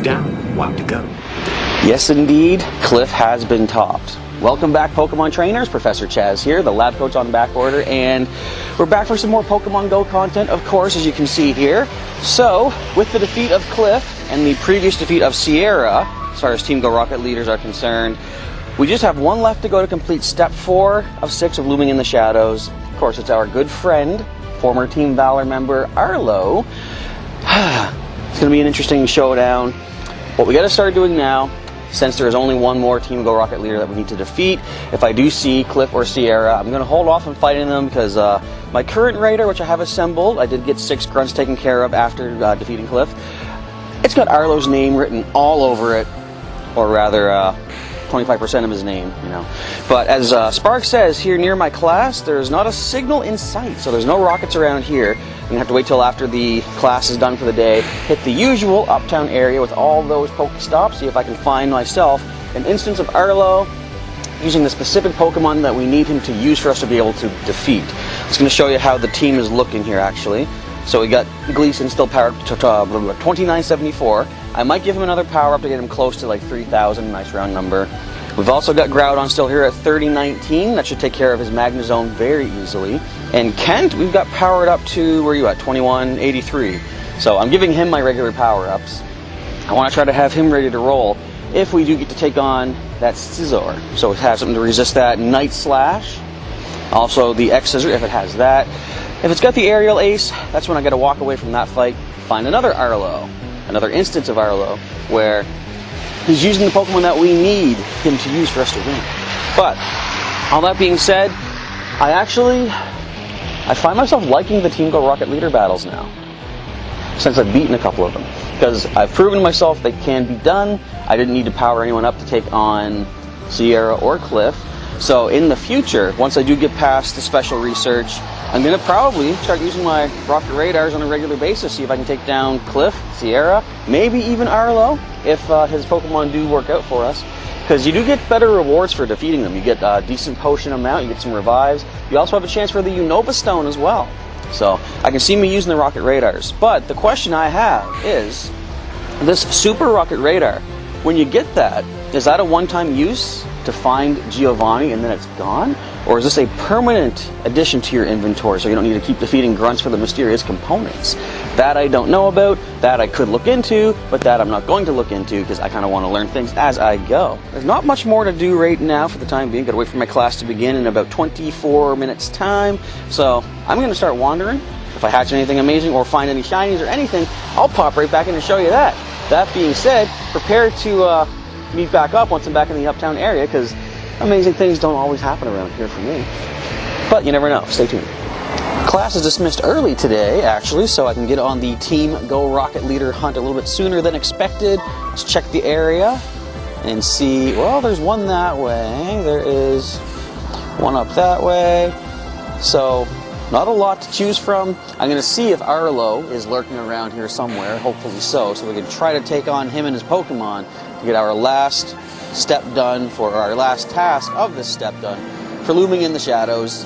down, one to go. Yes, indeed, Cliff has been topped. Welcome back, Pokemon Trainers. Professor Chaz here, the lab coach on back order, and we're back for some more Pokemon GO content, of course, as you can see here. So, with the defeat of Cliff and the previous defeat of Sierra, as far as Team GO Rocket leaders are concerned, we just have one left to go to complete Step 4 of 6 of Looming in the Shadows. Of course, it's our good friend, former Team Valor member, Arlo. It's going to be an interesting showdown. What we got to start doing now, since there is only one more Team GO Rocket leader that we need to defeat, if I do see Cliff or Sierra, I'm going to hold off on fighting them because my current raider, which I have assembled, I did get 6 grunts taken care of after defeating Cliff. It's got Arlo's name written all over it, or rather 25% of his name, you know. But as Spark says, here near my class, there's not a signal in sight, so there's no rockets around here. I'm going to have to wait till after the class is done for the day, hit the usual uptown area with all those Pokestops, see if I can find myself an instance of Arlo using the specific Pokemon that we need him to use for us to be able to defeat. It's going to show you how the team is looking here, actually. So we got Gleason still powered to 2974. I might give him another power up to get him close to like 3,000, nice round number. We've also got Groudon still here at 3019. That should take care of his Magnezone very easily. And Kent, we've got powered up to, where are you at, 2183. So I'm giving him my regular power-ups. I want to try to have him ready to roll if we do get to take on that Scizor. So it has something to resist that Night Slash. Also the X-Scissor, if it has that. If it's got the Aerial Ace, that's when I got to walk away from that fight, find another Arlo, another instance of Arlo, where he's using the Pokemon that we need him to use for us to win. But, all that being said, I find myself liking the Team GO Rocket leader battles now, since I've beaten a couple of them. Because I've proven myself they can be done. I didn't need to power anyone up to take on Sierra or Cliff. So in the future, once I do get past the special research, I'm going to probably start using my rocket radars on a regular basis, see if I can take down Cliff, Sierra, maybe even Arlo, if his Pokemon do work out for us. Because you do get better rewards for defeating them. You get a decent potion amount, you get some revives. You also have a chance for the Unova Stone as well. So I can see me using the rocket radars. But the question I have is, this Super Rocket Radar, when you get that, is that a one-time use to find Giovanni and then it's gone? Or is this a permanent addition to your inventory so you don't need to keep defeating grunts for the mysterious components? That I don't know about, that I could look into, but that I'm not going to look into because I kind of want to learn things as I go. There's not much more to do right now for the time being. Got to wait for my class to begin in about 24 minutes time. So I'm going to start wandering. If I hatch anything amazing or find any shinies or anything, I'll pop right back in and show you that. That being said, prepare to meet back up once I'm back in the uptown area, because amazing things don't always happen around here for me. But you never know. Stay tuned. Class is dismissed early today, actually, so I can get on the Team GO Rocket leader hunt a little bit sooner than expected. Let's check the area and see. Well, there's one that way. There is one up that way. So not a lot to choose from. I'm going to see if Arlo is lurking around here somewhere, hopefully so we can try to take on him and his Pokemon to get our last step done, for our last task of this step done, for Looming in the Shadows,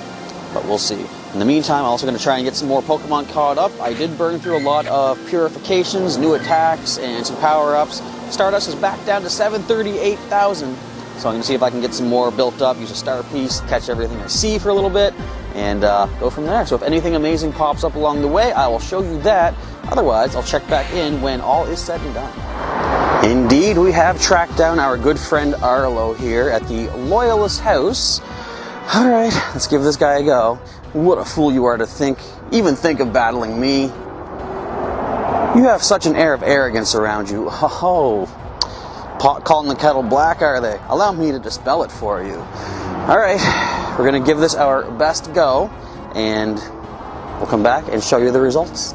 but we'll see. In the meantime, I'm also going to try and get some more Pokemon caught up. I did burn through a lot of purifications, new attacks, and some power-ups. Stardust is back down to 738,000, so I'm going to see if I can get some more built up, use a star piece, catch everything I see for a little bit, and go from there. So if anything amazing pops up along the way, I will show you that. Otherwise, I'll check back in when all is said and done. Indeed, we have tracked down our good friend Arlo here at the Loyalist house. Alright, let's give this guy a go. What a fool you are to even think of battling me. You have such an air of arrogance around you. Oh, pot calling the kettle black, are they? Allow me to dispel it for you. Alright, we're going to give this our best go, and we'll come back and show you the results.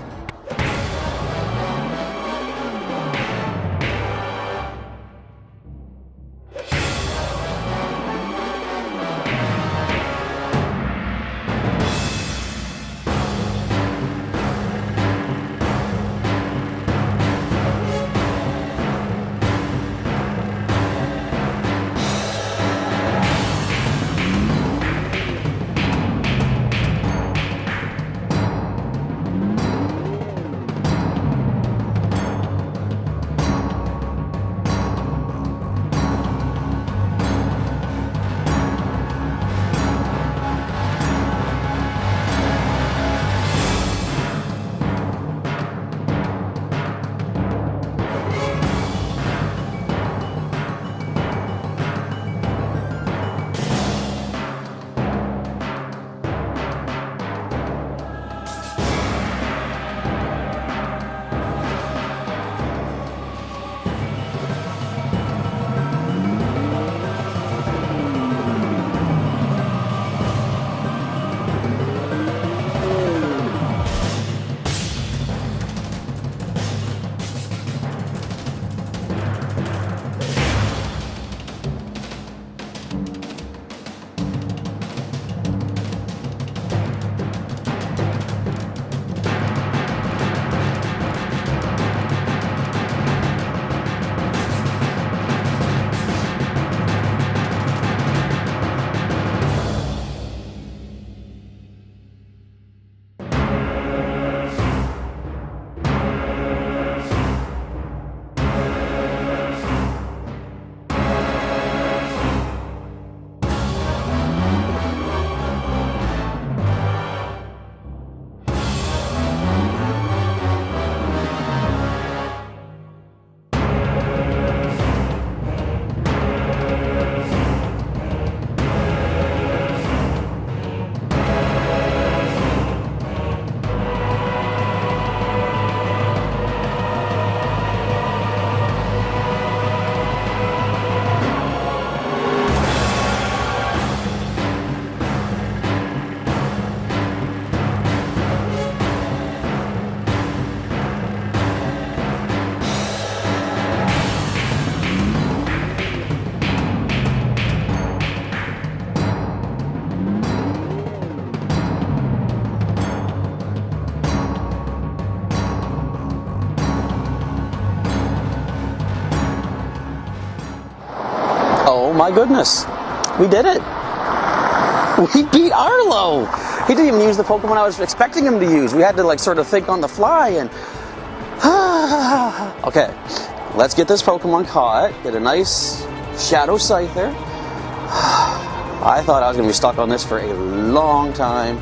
my goodness. We did it. We beat Arlo. He didn't even use the Pokemon I was expecting him to use. We had to like sort of think on the fly and... Okay, let's get this Pokemon caught. Get a nice Shadow Scyther. I thought I was going to be stuck on this for a long time.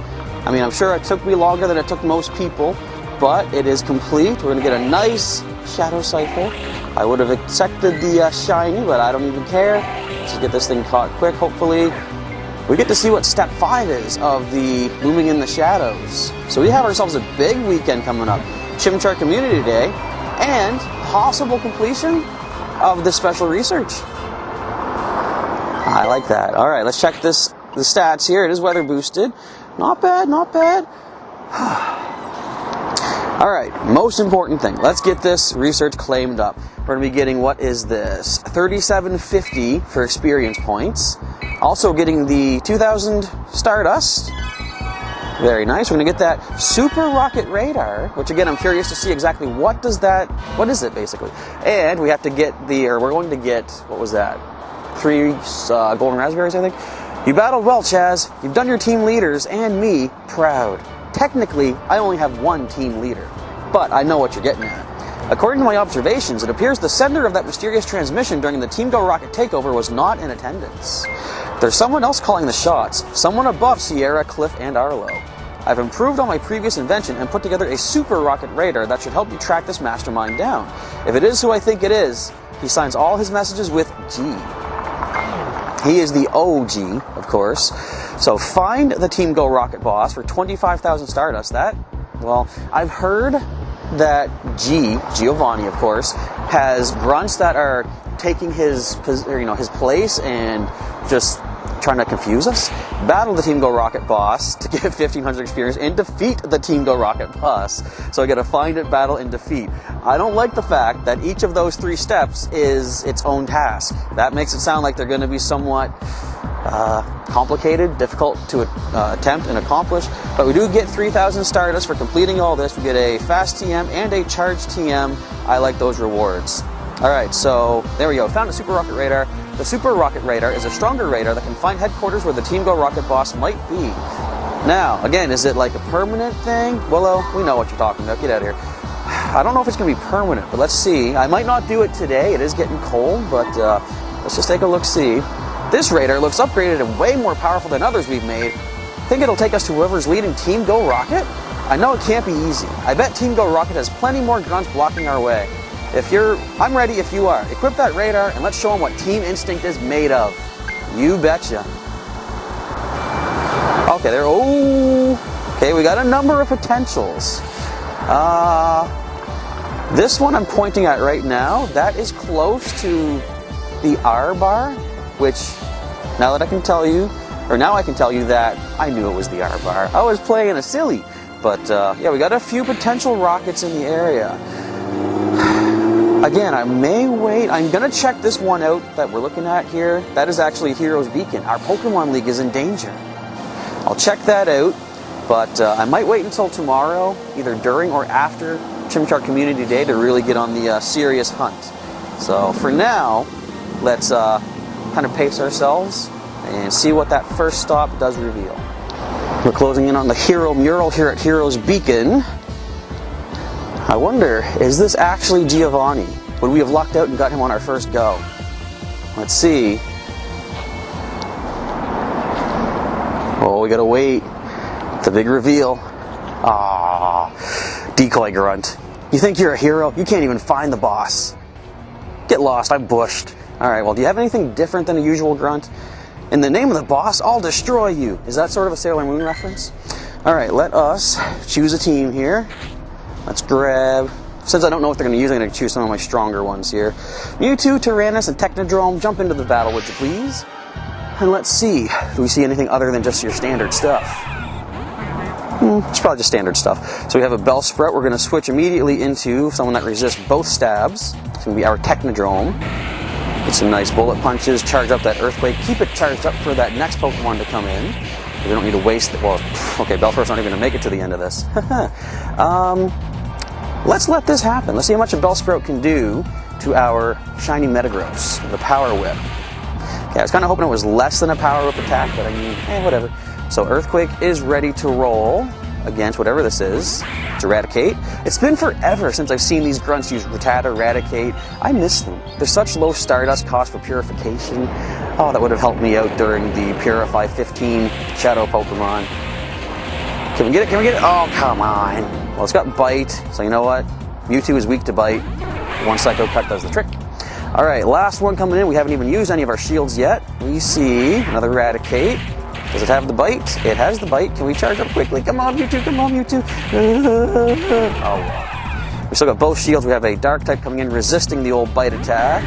I mean, I'm sure it took me longer than it took most people, but it is complete. We're going to get a nice Shadow Scyther. I would have accepted the shiny, but I don't even care. Let's just get this thing caught quick, hopefully. We get to see what step 5 is of the Blooming in the Shadows. So we have ourselves a big weekend coming up. Chimchar Community Day, and possible completion of this special research. I like that. All right, let's check the stats here. It is weather boosted. Not bad, not bad. All right, most important thing. Let's get this research claimed up. We're going to be getting, what is this? 3750 for experience points. Also getting the 2000 Stardust. Very nice. We're going to get that Super Rocket Radar, which again, I'm curious to see exactly what is it basically. And we have to get we're going to get, what was that? 3 golden raspberries, I think. You battled well, Chaz. You've done your team leaders and me proud. Technically, I only have 1 team leader, but I know what you're getting at. According to my observations, it appears the sender of that mysterious transmission during the Team Go Rocket takeover was not in attendance. There's someone else calling the shots, someone above Sierra, Cliff, and Arlo. I've improved on my previous invention and put together a Super Rocket Radar that should help you track this mastermind down. If it is who I think it is, he signs all his messages with G. He is the OG, of course. So find the Team Go Rocket boss for 25,000 Stardust. Well, I've heard that Giovanni, of course, has grunts that are taking his place and just trying to confuse us. Battle the Team Go Rocket boss to get 1,500 experience and defeat the Team Go Rocket boss. So I gotta find it, battle, and defeat. I don't like the fact that each of those 3 steps is its own task. That makes it sound like they're gonna be somewhat complicated, difficult to attempt and accomplish. But we do get 3,000 Stardust for completing all this. We get a Fast TM and a Charged TM. I like those rewards. Alright, so there we go. Found a Super Rocket Radar. The Super Rocket Radar is a stronger radar that can find headquarters where the Team Go Rocket boss might be. Now, again, is it like a permanent thing? Willow, we know what you're talking about. Get out of here. I don't know if it's going to be permanent, but let's see. I might not do it today. It is getting cold, but let's just take a look-see. This radar looks upgraded and way more powerful than others we've made. Think it'll take us to whoever's leading Team Go Rocket? I know it can't be easy. I bet Team Go Rocket has plenty more grunts blocking our way. I'm ready if you are. Equip that radar and let's show them what Team Instinct is made of. You betcha. Okay, okay, we got a number of potentials. This one I'm pointing at right now, that is close to the R bar, which now I can tell you that I knew it was the R bar. I was playing a silly, but yeah, we got a few potential rockets in the area. Again, I may wait. I'm going to check this one out that we're looking at here. That is actually Heroes Beacon. Our Pokemon League is in danger. I'll check that out, but I might wait until tomorrow, either during or after Chimchar Community Day, to really get on the serious hunt. So for now, let's kind of pace ourselves and see what that first stop does reveal. We're closing in on the Hero Mural here at Heroes Beacon. I wonder, is this actually Giovanni? Would we have lucked out and got him on our first go? Let's see. Oh, we gotta wait. The big reveal. Ah, decoy grunt. You think you're a hero? You can't even find the boss. Get lost, I'm bushed. Alright, well, do you have anything different than a usual grunt? In the name of the boss, I'll destroy you. Is that sort of a Sailor Moon reference? Alright, let us choose a team here. Let's grab, since I don't know what they're going to use, I'm going to choose some of my stronger ones here. Mewtwo, Tyrannus, and Technodrome, jump into the battle, would you please? And let's see, do we see anything other than just your standard stuff? It's probably just standard stuff. So we have a Bellsprout. We're going to switch immediately into someone that resists both stabs. It's going to be our Technodrome. Get some nice bullet punches, charge up that Earthquake, keep it charged up for that next Pokemon to come in. We don't need to waste it. Well, okay, Bellsprout's not even going to make it to the end of this. Let's let this happen. Let's see how much a Bellsprout can do to our shiny Metagross, the Power Whip. Yeah, I was kind of hoping it was less than a power-up attack, but I mean, whatever. So Earthquake is ready to roll against whatever this is. It's Eradicate. It's been forever since I've seen these grunts use Rattata, Eradicate. I miss them. They're such low Stardust cost for purification. Oh, that would have helped me out during the Purify 15 Shadow Pokemon. Can we get it? Can we get it? Oh, come on. Well, it's got Bite, so you know what? Mewtwo is weak to Bite. One Psycho Cut does the trick. All right, last one coming in. We haven't even used any of our shields yet. We see another Eradicate. Does it have the Bite? It has the Bite. Can we charge up quickly? Come on, Mewtwo. Come on, Mewtwo. Oh, well. We still got both shields. We have a Dark type coming in, resisting the old Bite attack.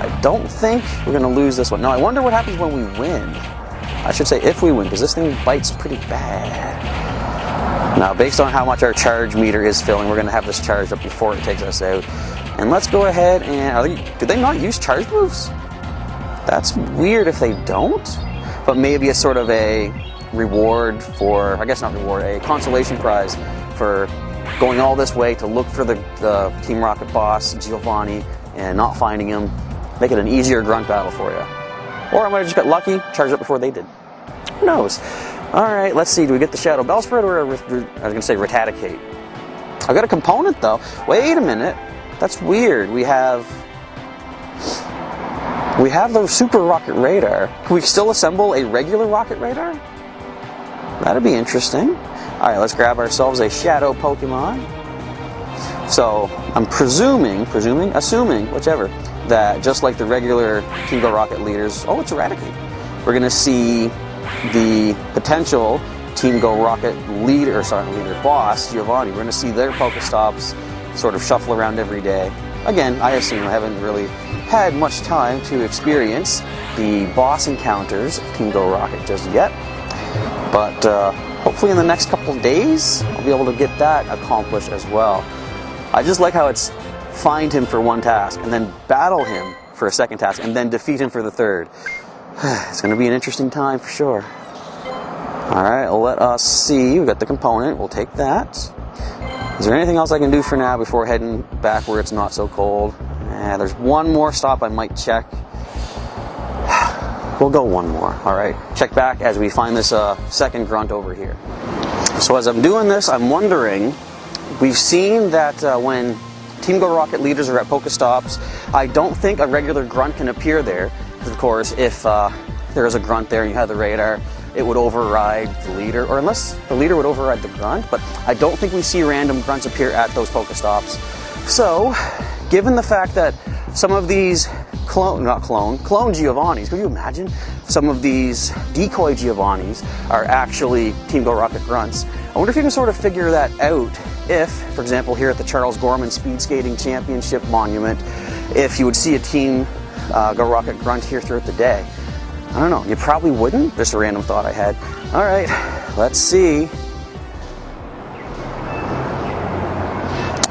I don't think we're going to lose this one. No, I wonder what happens when we win. I should say if we win, because this thing bites pretty bad. Now, based on how much our charge meter is filling, we're going to have this charged up before it takes us out. And let's go ahead and... do they not use charge moves? That's weird if they don't. But maybe it's sort of a reward for... I guess not reward, a consolation prize for going all this way to look for the Team Rocket boss, Giovanni, and not finding him. Make it an easier grunt battle for you. Or I might have just got lucky, charged up before they did. Who knows? Alright, let's see. Do we get the Shadow Bellsprout or I was going to say Rattata? I've got a component though. Wait a minute. That's weird. We have the Super Rocket Radar. Can we still assemble a regular Rocket Radar? That'd be interesting. Alright, let's grab ourselves a Shadow Pokemon. So, I'm assuming, whichever, that just like the regular Team Go Rocket leaders, oh, it's Eradicate. We're going to see the potential Team Go Rocket leader boss, Giovanni. We're going to see their Pokestops sort of shuffle around every day. Again, I assume I haven't really had much time to experience the boss encounters of Team Go Rocket just yet. But hopefully in the next couple of days, I'll be able to get that accomplished as well. I just like how it's find him for one task, and then battle him for a second task, and then defeat him for the third. It's going to be an interesting time for sure. Alright, let us see. We've got the component. We'll take that. Is there anything else I can do for now before heading back where it's not so cold? There's one more stop I might check. We'll go one more. Alright, check back as we find this second grunt over here. So as I'm doing this, I'm wondering, we've seen that when Team Go Rocket leaders are at Pokestops, I don't think a regular grunt can appear there. Because of course, if there is a grunt there and you have the radar, it would override the leader, or unless the leader would override the grunt, but I don't think we see random grunts appear at those Pokestops. So, given the fact that some of these clone Giovannis, could you imagine? Some of these decoy Giovannis are actually Team Go Rocket grunts. I wonder if you can sort of figure that out if, for example, here at the Charles Gorman Speed Skating Championship Monument, if you would see a Team Go Rocket grunt here throughout the day. I don't know, you probably wouldn't? Just a random thought I had. Alright, let's see.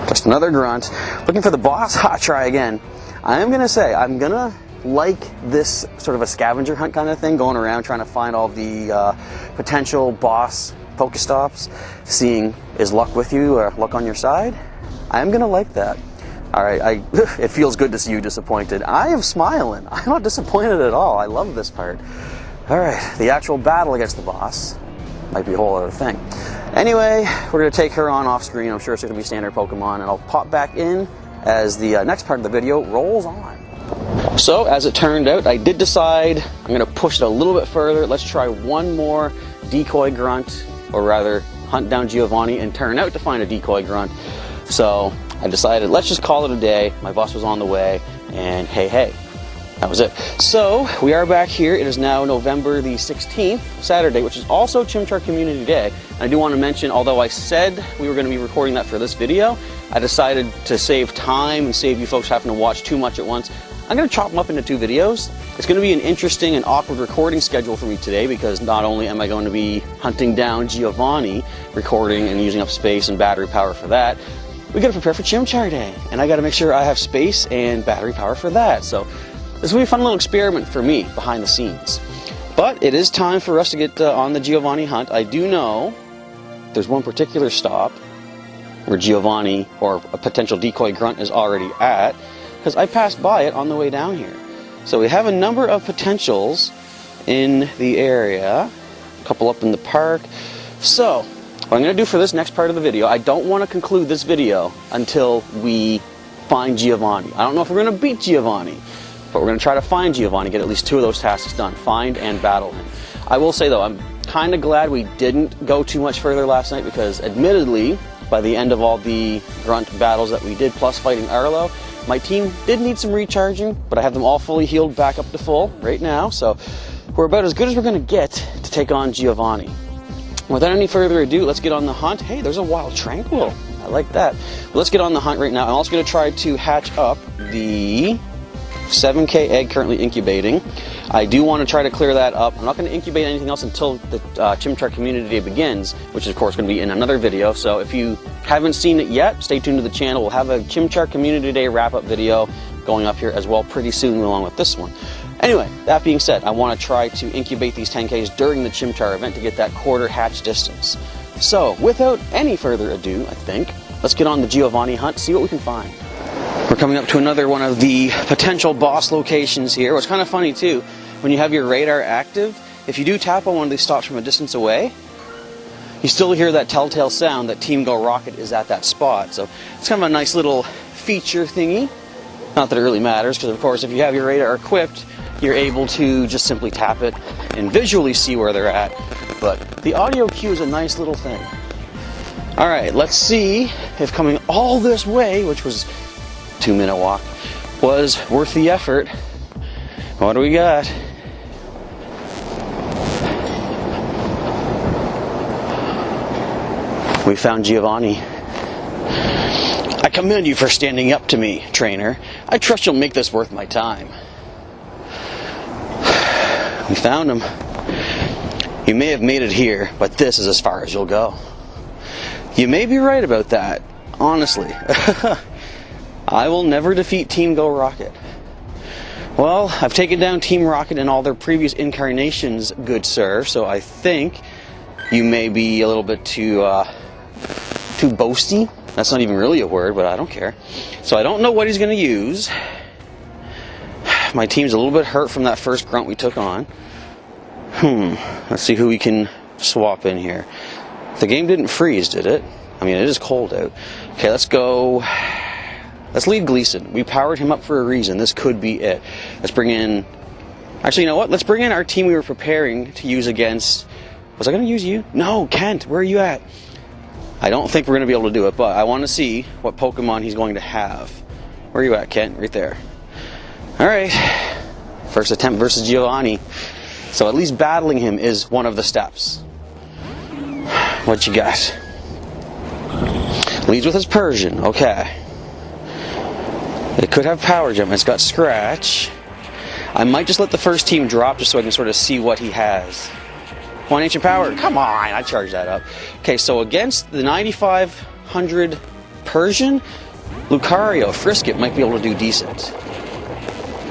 Just another grunt. Looking for the boss? Try again. I am going to say, I'm going to like this sort of a scavenger hunt kind of thing, going around trying to find all the potential boss Pokestops, seeing is luck with you or luck on your side. I am going to like that. Alright, it feels good to see you disappointed. I am smiling. I'm not disappointed at all. I love this part. Alright, the actual battle against the boss might be a whole other thing. Anyway, we're going to take her on off screen. I'm sure it's going to be standard Pokemon, and I'll pop back in as the next part of the video rolls on. So, as it turned out, I did decide I'm going to push it a little bit further. Let's try one more decoy grunt, or rather, hunt down Giovanni and turn out to find a decoy grunt. So, I decided, let's just call it a day. My bus was on the way, and hey, that was it. So, we are back here. It is now November the 16th, Saturday, which is also Chimchar Community Day. And I do want to mention, although I said we were going to be recording that for this video, I decided to save time and save you folks having to watch too much at once. I'm going to chop them up into two videos. It's going to be an interesting and awkward recording schedule for me today, because not only am I going to be hunting down Giovanni, recording and using up space and battery power for that, we got to prepare for Chimchar Day, and I got to make sure I have space and battery power for that. So this will be a fun little experiment for me behind the scenes. But it is time for us to get on the Giovanni hunt. I do know there's one particular stop where Giovanni, or a potential decoy grunt, is already at, because I passed by it on the way down here. So we have a number of potentials in the area. A couple up in the park. So, what I'm going to do for this next part of the video, I don't want to conclude this video until we find Giovanni. I don't know if we're going to beat Giovanni, but we're going to try to find Giovanni, get at least 2 of those tasks done. Find and battle him. I will say though, I'm kind of glad we didn't go too much further last night because admittedly, by the end of all the grunt battles that we did, plus fighting Arlo, my team did need some recharging, but I have them all fully healed back up to full right now, so we're about as good as we're going to get to take on Giovanni. Without any further ado, let's get on the hunt. Hey, there's a wild tranquil. I like that. Let's get on the hunt right now. I'm also going to try to hatch up the 7K egg currently incubating. I do want to try to clear that up. I'm not going to incubate anything else until the Chimchar Community Day begins, which is of course going to be in another video. So if you haven't seen it yet, stay tuned to the channel. We'll have a Chimchar Community Day wrap-up video going up here as well pretty soon along with this one. Anyway, that being said, I want to try to incubate these 10Ks during the Chimchar event to get that quarter hatch distance. So without any further ado, I think, let's get on the Giovanni hunt, see what we can find. We're coming up to another one of the potential boss locations here. What's kind of funny too, when you have your radar active, if you do tap on one of these stops from a distance away, you still hear that telltale sound that Team Go Rocket is at that spot. So it's kind of a nice little feature thingy. Not that it really matters, because of course if you have your radar equipped, you're able to just simply tap it and visually see where they're at. But the audio cue is a nice little thing. Alright, let's see if coming all this way, which was a 2-minute walk, was worth the effort. What do we got? We found Giovanni. I commend you for standing up to me, trainer. I trust you'll make this worth my time. We found him. You may have made it here, but this is as far as you'll go. You may be right about that, honestly. I will never defeat Team Go Rocket. Well, I've taken down Team Rocket in all their previous incarnations, good sir, so I think you may be a little bit too boasty. That's not even really a word, but I don't care. So I don't know what he's going to use. My team's a little bit hurt from that first grunt we took on. Let's see who we can swap in here. The game didn't freeze, did it? I mean, it is cold out. Okay, let's go. Let's lead Gleason. We powered him up for a reason. This could be it. Let's bring in... Actually, you know what? Let's bring in our team we were preparing to use against... Was I going to use you? No, Kent, where are you at? I don't think we're going to be able to do it, but I want to see what Pokemon he's going to have. Where are you at, Kent? Right there. Alright, first attempt versus Giovanni. So at least battling him is one of the steps. What you got? Leads with his Persian, okay. It could have Power Gem, it's got Scratch. I might just let the first team drop just so I can sort of see what he has. 1 Ancient Power, come on, I charged that up. Okay, so against the 9500 Persian, Lucario, Frisket might be able to do decent.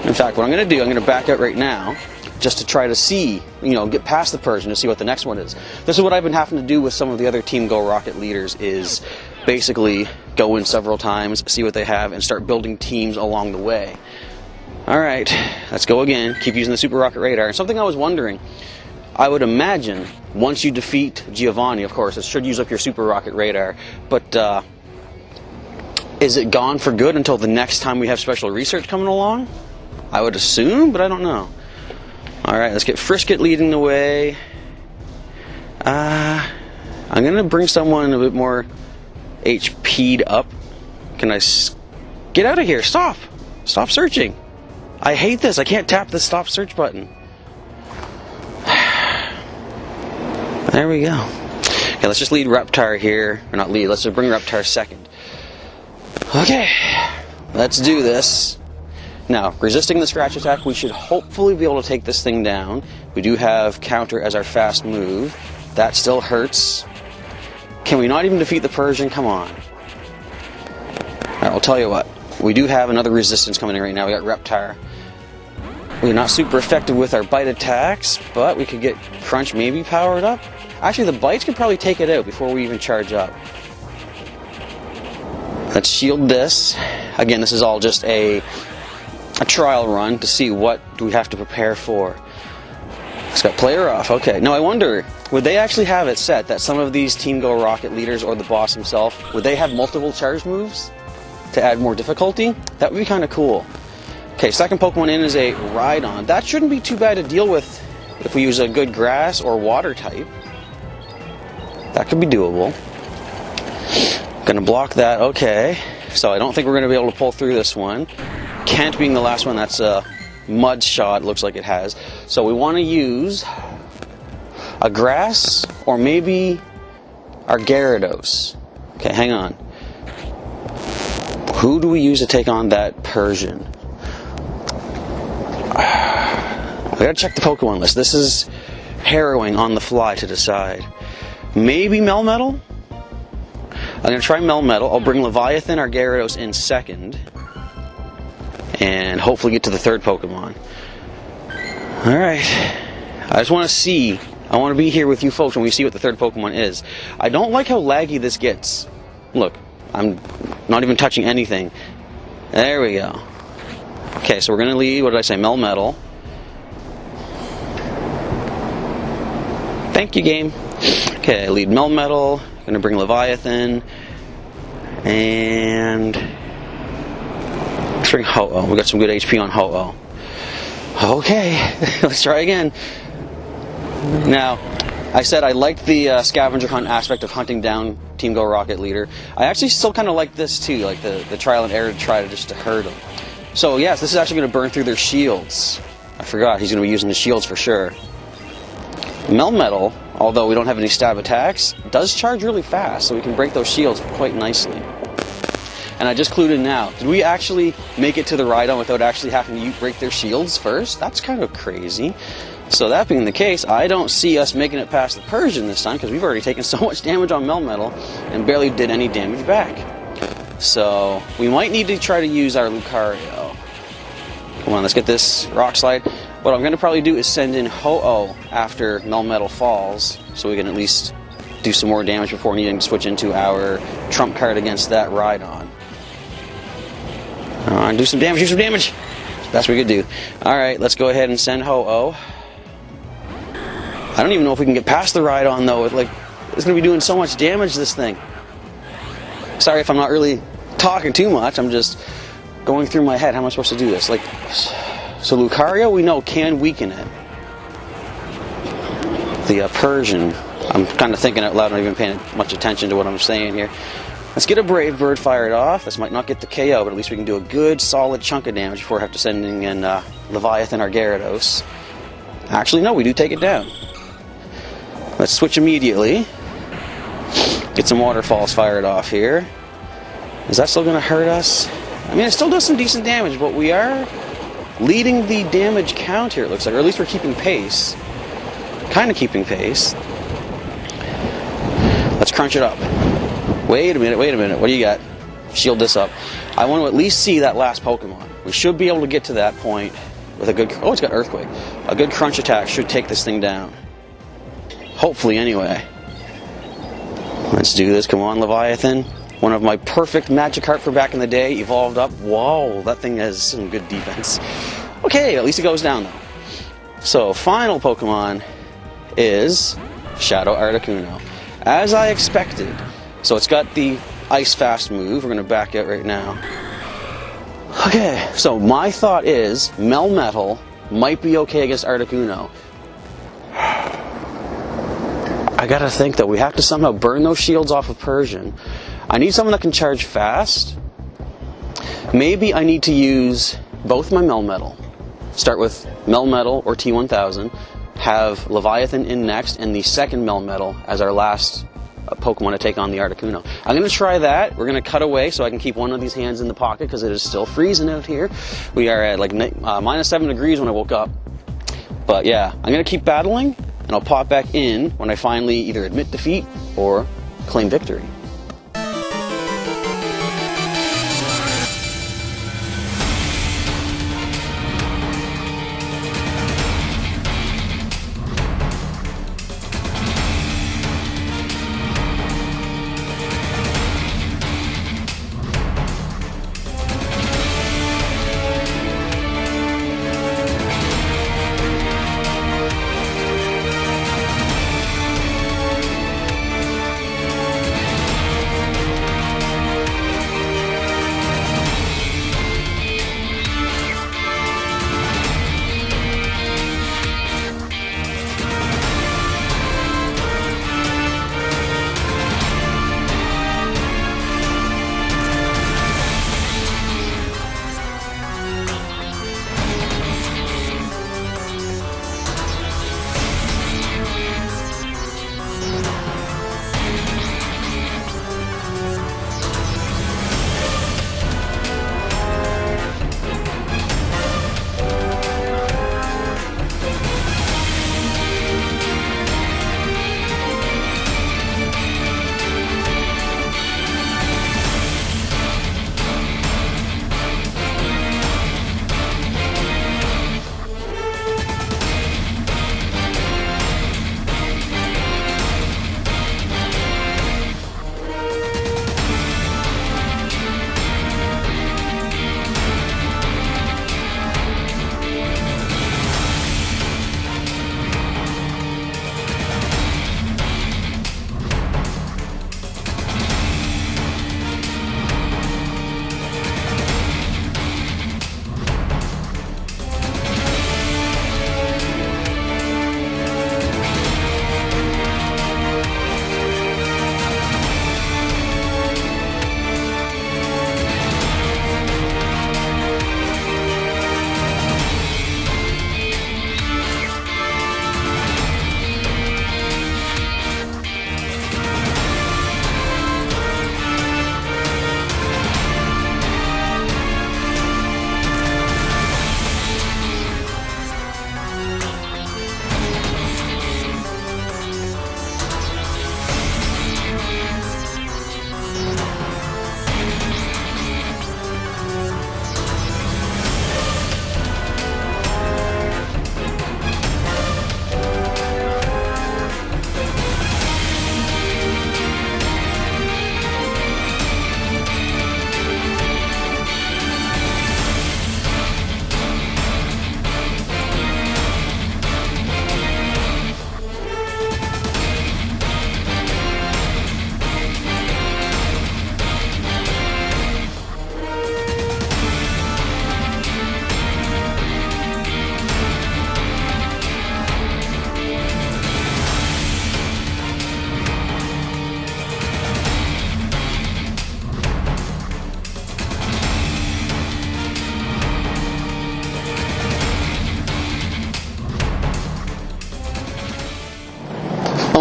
In fact, what I'm going to do, I'm going to back out right now just to try to see, get past the Persian to see what the next one is. This is what I've been having to do with some of the other Team Go Rocket leaders is basically go in several times, see what they have, and start building teams along the way. Alright, let's go again. Keep using the Super Rocket Radar. And something I was wondering, I would imagine once you defeat Giovanni, of course, it should use up your Super Rocket Radar, but is it gone for good until the next time we have special research coming along? I would assume, but I don't know. Alright, let's get Frisket leading the way. I'm going to bring someone a bit more HP'd up. Can I... Get out of here! Stop! Stop searching! I hate this! I can't tap the stop search button. There we go. Okay, let's just lead Reptar here. Or not lead, let's just bring Reptar second. Okay, let's do this. Now, resisting the Scratch attack, we should hopefully be able to take this thing down. We do have Counter as our fast move. That still hurts. Can we not even defeat the Persian? Come on. Alright, I'll tell you what. We do have another resistance coming in right now. We got Reptar. We're not super effective with our bite attacks, but we could get Crunch maybe powered up. Actually, the bites could probably take it out before we even charge up. Let's shield this. Again, this is all just a a trial run to see what do we have to prepare for. It's got player off. Okay. Now I wonder, would they actually have it set that some of these Team Go Rocket leaders or the boss himself, would they have multiple charge moves to add more difficulty? That would be kind of cool. Okay, second Pokemon in is a Rhydon. That shouldn't be too bad to deal with if we use a good grass or water type. That could be doable. Gonna block that. Okay. So I don't think we're gonna be able to pull through this one. Kent being the last one, that's a mud shot, looks like it has. So we want to use a grass or maybe our Gyarados. Okay, hang on. Who do we use to take on that Persian? We gotta check the Pokemon list. This is harrowing on the fly to decide. Maybe Melmetal? I'm gonna try Melmetal. I'll bring Leviathan, our Gyarados, in second. And hopefully get to the third Pokemon. Alright. I just want to see. I want to be here with you folks when we see what the third Pokemon is. I don't like how laggy this gets. Look, I'm not even touching anything. There we go. Okay, so we're going to lead, what did I say, Melmetal. Thank you, game. Okay, lead Melmetal. Going to bring Leviathan. And let's bring Ho-Oh. We got some good HP on Ho-Oh. Okay, let's try again. Now, I said I liked the scavenger hunt aspect of hunting down Team Go Rocket leader. I actually still kind of like this too, like the trial and error to try to just to hurt them. So yes, this is actually going to burn through their shields. I forgot, he's going to be using the shields for sure. Melmetal, although we don't have any stab attacks, does charge really fast, so we can break those shields quite nicely. And I just clued in now. Did we actually make it to the Rhydon without actually having to break their shields first? That's kind of crazy. So that being the case, I don't see us making it past the Persian this time because we've already taken so much damage on Melmetal and barely did any damage back. So we might need to try to use our Lucario. Come on, let's get this Rock Slide. What I'm going to probably do is send in Ho-Oh after Melmetal falls so we can at least do some more damage before needing to switch into our trump card against that Rhydon. Do some damage, do some damage! That's what we could do. Alright, let's go ahead and send Ho-Oh. I don't even know if we can get past the Rhydon though. It's going to be doing so much damage, this thing. Sorry if I'm not really talking too much. I'm just going through my head. How am I supposed to do this? So Lucario, we know, can weaken it. The Persian. I'm kind of thinking out loud, not even paying much attention to what I'm saying here. Let's get a Brave Bird fired off. This might not get the KO, but at least we can do a good, solid chunk of damage before we have to send in Leviathan or Gyarados. Actually, no, we do take it down. Let's switch immediately. Get some waterfalls fired off here. Is that still going to hurt us? I mean, it still does some decent damage, but we are leading the damage count here, it looks like. Or at least we're keeping pace. Kind of keeping pace. Let's crunch it up. Wait a minute. What do you got? Shield this up. I want to at least see that last Pokemon. We should be able to get to that point with a good... Oh, it's got Earthquake. A good crunch attack should take this thing down. Hopefully, anyway. Let's do this. Come on, Leviathan. One of my perfect Magikarp for back in the day. Evolved up. Whoa, that thing has some good defense. Okay, at least it goes down, though. So, final Pokemon is Shadow Articuno. As I expected. So it's got the Ice Fast move. We're going to back out right now. Okay, so my thought is Melmetal might be okay against Articuno. I gotta think though, we have to somehow burn those shields off of Persian. I need someone that can charge fast. Maybe I need to use both my Melmetal. Start with Melmetal or T1000. Have Leviathan in next, and the second Melmetal as our last Pokemon to take on the Articuno. I'm going to try that. We're going to cut away so I can keep one of these hands in the pocket because it is still freezing out here. We are at like minus 7 degrees when I woke up. But yeah, I'm going to keep battling, and I'll pop back in when I finally either admit defeat or claim victory.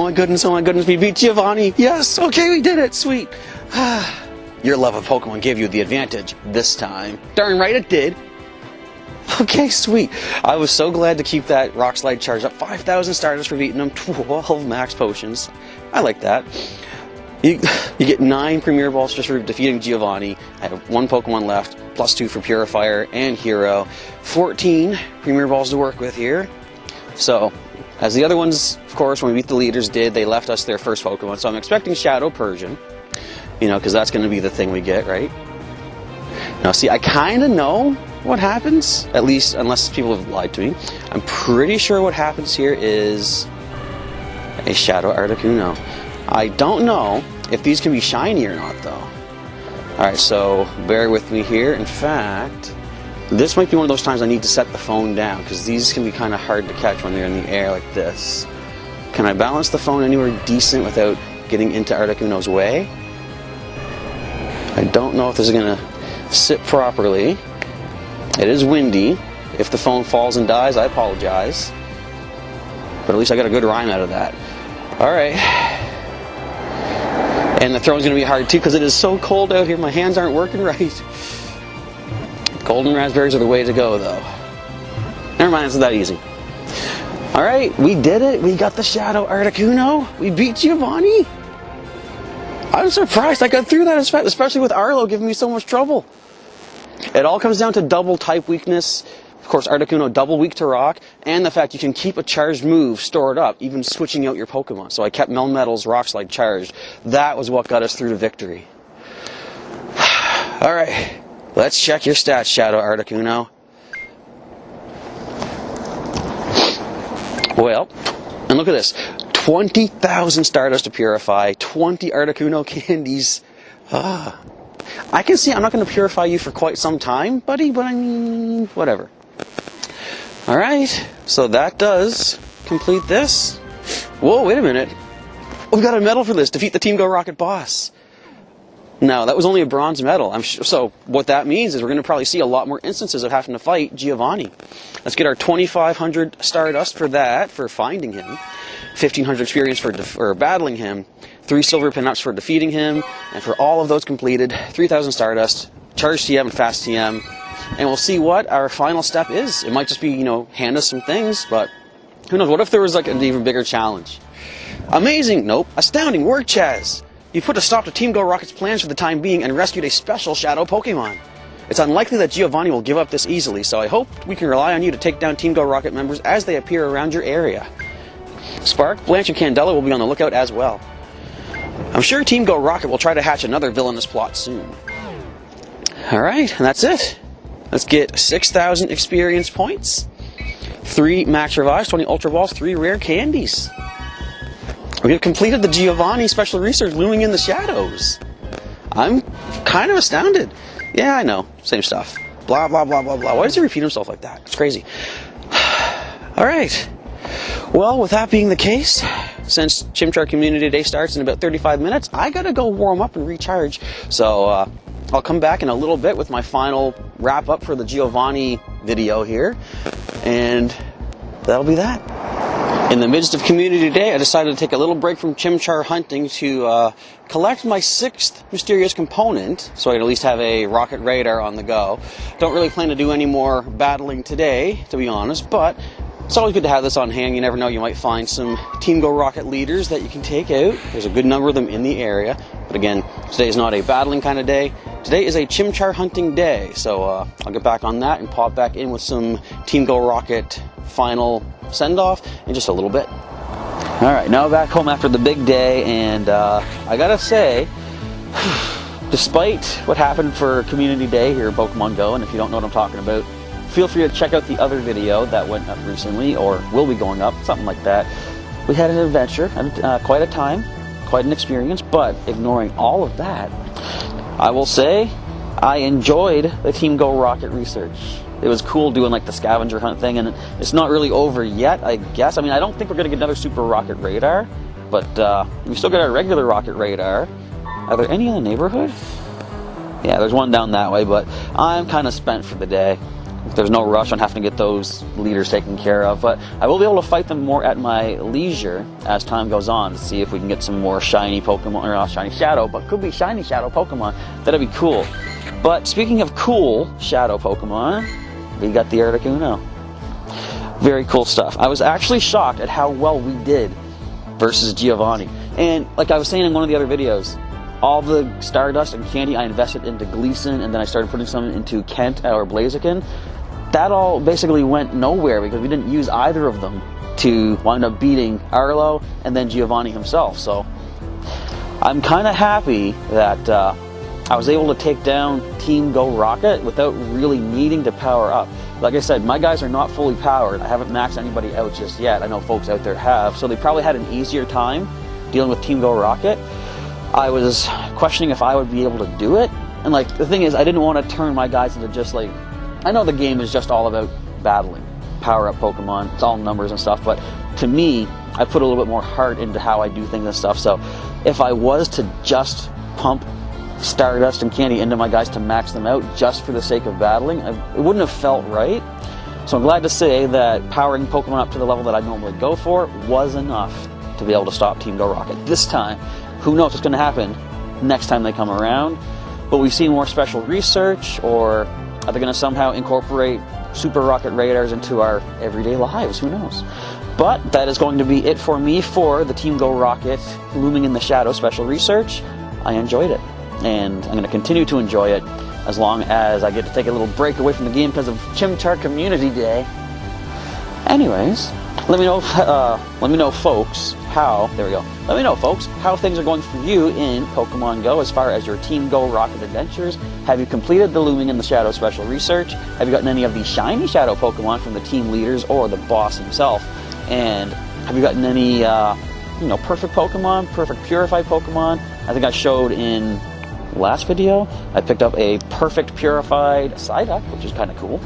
my goodness, we beat Giovanni. Yes, okay, we did it, sweet. Your love of Pokemon gave you the advantage this time. Darn right it did. Okay, sweet. I was so glad to keep that Rock Slide charged up. 5,000 Stardust for beating him, 12 Max Potions. I like that. You get 9 Premier Balls just for defeating Giovanni. I have 1 Pokemon left, plus 2 for Purifier and Hero. 14 Premier Balls to work with here. So, as the other ones, of course, when we beat the leaders did, they left us their first Pokemon. So I'm expecting Shadow Persian. You know, because that's going to be the thing we get, right? Now, see, I kind of know what happens, at least unless people have lied to me. I'm pretty sure what happens here is a Shadow Articuno. I don't know if these can be shiny or not, though. Alright, so bear with me here. In fact, this might be one of those times I need to set the phone down, because these can be kind of hard to catch when they're in the air like this. Can I balance the phone anywhere decent without getting into Articuno's way? I don't know if this is going to sit properly. It is windy. If the phone falls and dies, I apologize. But at least I got a good rhyme out of that. Alright. And the throwing's going to be hard too because it is so cold out here. My hands aren't working right. Golden raspberries are the way to go though. Never mind, it's not that easy. Alright, we did it. We got the Shadow Articuno. We beat Giovanni. I'm surprised I got through that, especially with Arlo giving me so much trouble. It all comes down to double type weakness. Of course, Articuno double weak to rock, and the fact you can keep a charged move stored up, even switching out your Pokemon. So I kept Melmetal's Rock Slide charged. That was what got us through to victory. Alright, let's check your stats, Shadow Articuno. Well, and look at this. 20,000 Stardust to purify, 20 Articuno candies. I can see I'm not going to purify you for quite some time, buddy, but I mean, whatever. Alright, so that does complete this. Whoa, wait a minute. We've got a medal for this. Defeat the Team Go Rocket boss. No, that was only a bronze medal. So what that means is we're going to probably see a lot more instances of having to fight Giovanni. Let's get our 2,500 Stardust for that, for finding him. 1,500 experience for battling him. 3 silver pinups for defeating him. And for all of those completed, 3,000 Stardust, Charge TM and Fast TM. And we'll see what our final step is. It might just be, you know, hand us some things, but who knows? What if there was like an even bigger challenge? Amazing! Nope. Astounding work, Chaz! You put a stop to Team Go Rocket's plans for the time being and rescued a special Shadow Pokemon. It's unlikely that Giovanni will give up this easily, so I hope we can rely on you to take down Team Go Rocket members as they appear around your area. Spark, Blanche, and Candela will be on the lookout as well. I'm sure Team Go Rocket will try to hatch another villainous plot soon. Alright, and that's it. Let's get 6,000 experience points, 3 max revives, 20 ultra balls, 3 rare candies. We have completed the Giovanni special research looming in the shadows. I'm kind of astounded. Yeah, I know. Same stuff. Blah, blah, blah, blah, blah. Why does he repeat himself like that? It's crazy. Alright. Well, with that being the case, since Chimchar Community Day starts in about 35 minutes, I gotta go warm up and recharge. So, I'll come back in a little bit with my final wrap-up for the Giovanni video here. And that'll be that. In the midst of Community Day, I decided to take a little break from Chimchar hunting to collect my 6th mysterious component, so I can at least have a rocket radar on the go. Don't really plan to do any more battling today, to be honest, but it's always good to have this on hand. You never know, you might find some Team Go Rocket leaders that you can take out. There's a good number of them in the area. But again, today is not a battling kind of day. Today is a Chimchar hunting day, so I'll get back on that and pop back in with some Team Go Rocket final send-off in just a little bit. Alright, now back home after the big day, and I gotta say, despite what happened for Community Day here in Pokemon GO, and if you don't know what I'm talking about, feel free to check out the other video that went up recently, or will be going up, something like that. We had an adventure, quite a time, quite an experience, but ignoring all of that, I will say I enjoyed the Team Go Rocket research. It was cool doing like the scavenger hunt thing, and it's not really over yet, I guess. I mean, I don't think we're going to get another Super Rocket Radar, but we still got our regular Rocket Radar. Are there any in the neighborhood? Yeah, there's one down that way, but I'm kind of spent for the day. there's no rush on having to get those leaders taken care of, but I will be able to fight them more at my leisure as time goes on to see if we can get some more shiny Pokemon, or not shiny Shadow, but could be shiny Shadow Pokemon. That'd be cool. But speaking of cool Shadow Pokemon, we got the Articuno. Very cool stuff. I was actually shocked at how well we did versus Giovanni. And like I was saying in one of the other videos, all the Stardust and candy I invested into Gleason, and then I started putting some into Kent or Blaziken. That all basically went nowhere because we didn't use either of them to wind up beating Arlo and then Giovanni himself. So I'm kind of happy that I was able to take down Team Go Rocket without really needing to power up. Like I said, my guys are not fully powered. I haven't maxed anybody out just yet. I know folks out there have, so they probably had an easier time dealing with Team Go Rocket. I was questioning if I would be able to do it, and like the thing is, I didn't want to turn my guys into just like, I know the game is just all about battling, power up Pokemon, it's all numbers and stuff, but to me, I put a little bit more heart into how I do things and stuff. So if I was to just pump Stardust and candy into my guys to max them out just for the sake of battling, it wouldn't have felt right. So I'm glad to say that powering Pokemon up to the level that I normally go for was enough to be able to stop Team Go Rocket. This time, who knows what's going to happen next time they come around. But we've seen more special research, or are they going to somehow incorporate Super Rocket Radars into our everyday lives? Who knows? But that is going to be it for me for the Team Go Rocket Looming in the Shadow special research. I enjoyed it, and I'm going to continue to enjoy it as long as I get to take a little break away from the game because of Chimchar Community Day. Anyways, let me know, folks, how things are going for you in Pokemon Go as far as your Team Go Rocket adventures. Have you completed the Looming in the Shadow special research? Have you gotten any of the shiny Shadow Pokemon from the team leaders or the boss himself? And have you gotten any, perfect Pokemon, perfect purified Pokemon? I think I showed in last video, I picked up a perfect purified Psyduck, which is kind of cool.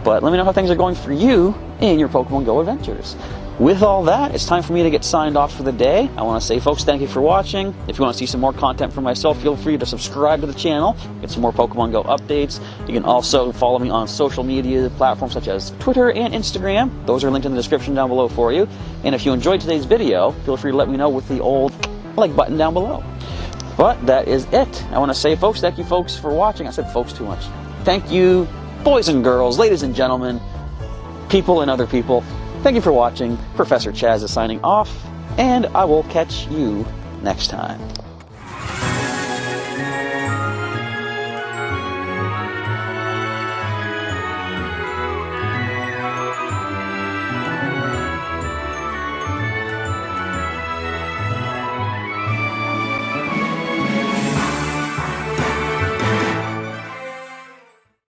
But let me know how things are going for you in your Pokemon Go adventures. With all that, it's time for me to get signed off for the day. I want to say, folks, thank you for watching. If you want to see some more content from myself, feel free to subscribe to the channel, get some more Pokemon Go updates. You can also follow me on social media platforms such as Twitter and Instagram. Those are linked in the description down below for you. And if you enjoyed today's video, feel free to let me know with the old like button down below. But that is it. I want to say, folks, thank you, folks, for watching. I said folks too much. Thank you, boys and girls, ladies and gentlemen, people and other people. Thank you for watching. Professor Chaz is signing off, and I will catch you next time.